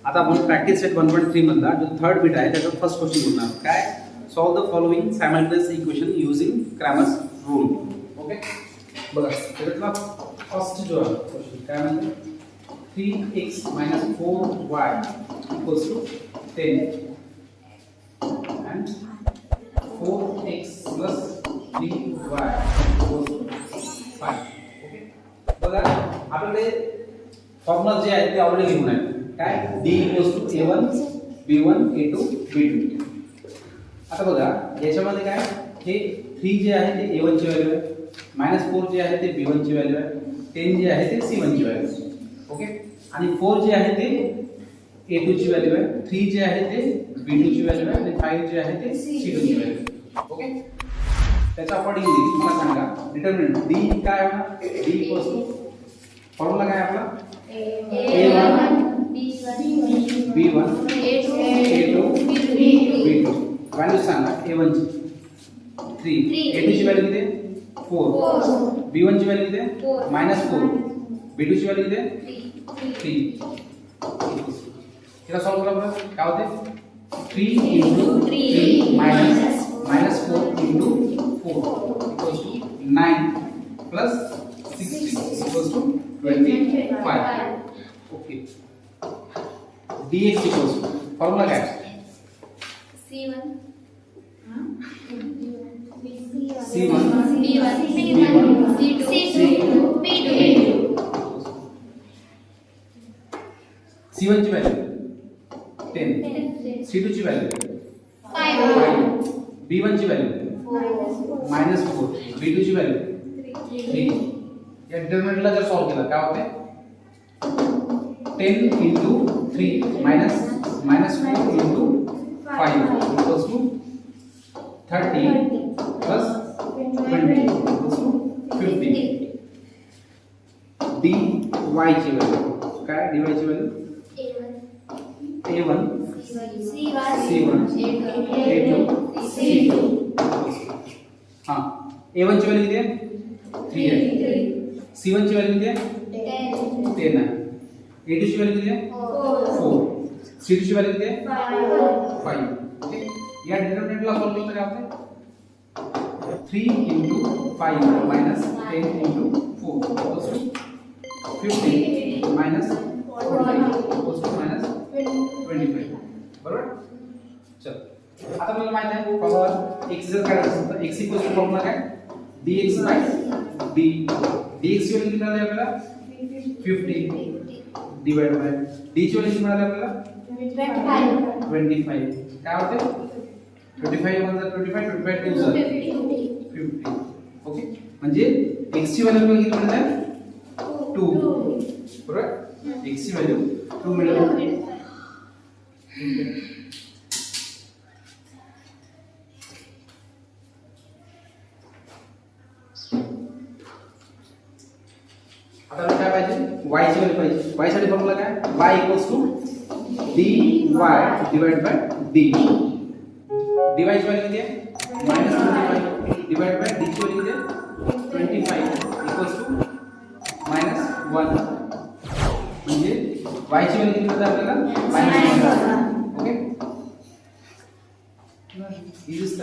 आता आपण practice set 1.3 मधला जो थर्ड बीट आहे त्याचा फर्स्ट क्वेश्चन बोलणार काय solve the following simultaneous equation using Cramer's rule. Okay बघा त्यातला फर्स्ट जो आहे क्वेश्चन काय म्हणते 3x - 4y = 10 and 4x + 3y = 5. Okay बघा आपल्याकडे फॉर्म्युला जे आहे ते ऑलरेडी घेऊन आहे काय d = a1 b1 a2 b2. आता बघा याच्यामध्ये काय हे 3 जे आहे ते a1 ची व्हॅल्यू आहे -4 जे आहे ते b1 ची व्हॅल्यू आहे 10 जे आहे ते c1 ची व्हॅल्यू आहे. ओके आणि 4 जे आहे ते a2 ची व्हॅल्यू आहे 3 जे आहे ते b2 ची व्हॅल्यू आहे आणि 5 जे आहे ते c2 ची व्हॅल्यू आहे. ओके त्याच्या अकॉर्डिंगली तुम्हाला सांगा डिटरमिनंट d काय होणार d फॉर्म्युला काय आपला a1 b1 a2 b2 value सांगा a1 ची 3 a2 ची व्हॅल्यू किती 4 b1 ची व्हॅल्यू किती -4 b2 ची व्हॅल्यू किती 3. याला सॉल्व करा बरं काय होते 3 * 3 - -4 * 4 = 9 + 16 = 25. ओके dx फॉर्म्युला काय c1 c1 b1 c2 p2 c1 ची व्हॅल्यू 10 c2 ची व्हॅल्यू 5 b1 ची व्हॅल्यू -4 b2 ची व्हॅल्यू 3. या डिटरमिनंटला जर सॉल्व केला काय होते 10 * 3 - -4 * 5 = 30 + 20 = 50. dy ची व्हॅल्यू काय dy ची value a1 c1 a2 c2 हां a1 ची व्हॅल्यू किती आहे 3 आहे c1 ची व्हॅल्यू किती आहे 10 आहे a2 ची व्हॅल्यू किती आहे 4 c2 ची व्हॅल्यू किती आहे 5. ओके या डिटरमिनंटला सॉल्व केलं तर काय होते 3 * 5 - 10 * 4 = 50 - 40 = -25. बरोबर चल आता मला माहित आहे फॉर्म्युला x जर काय असेल तर x = फॉर्म्युला काय dx / d dx ची व्हॅल्यू किती मिळाली आपल्याला 50 डिवाइड बाय d ची व्हॅल्यू किती मिळाली आपल्याला 25 काय होते 25 * 1 = 25 25 * 2 = 50. ओके म्हणजे x ची व्हॅल्यू किती मिळाली 2 बरोबर x ची व्हॅल्यू 2 मिळाली. आता काय पाहिजे y ची व्हॅल्यू पाहिजे y साठी फॉर्म्युला काय y = dy divide by d dy ची व्हॅल्यू किती आहे -25 डिवाइड बाय d ची व्हॅल्यू किती आहे 25 = -1 म्हणजे y ची व्हॅल्यू किती मिळते आपल्याला -1. Okay is this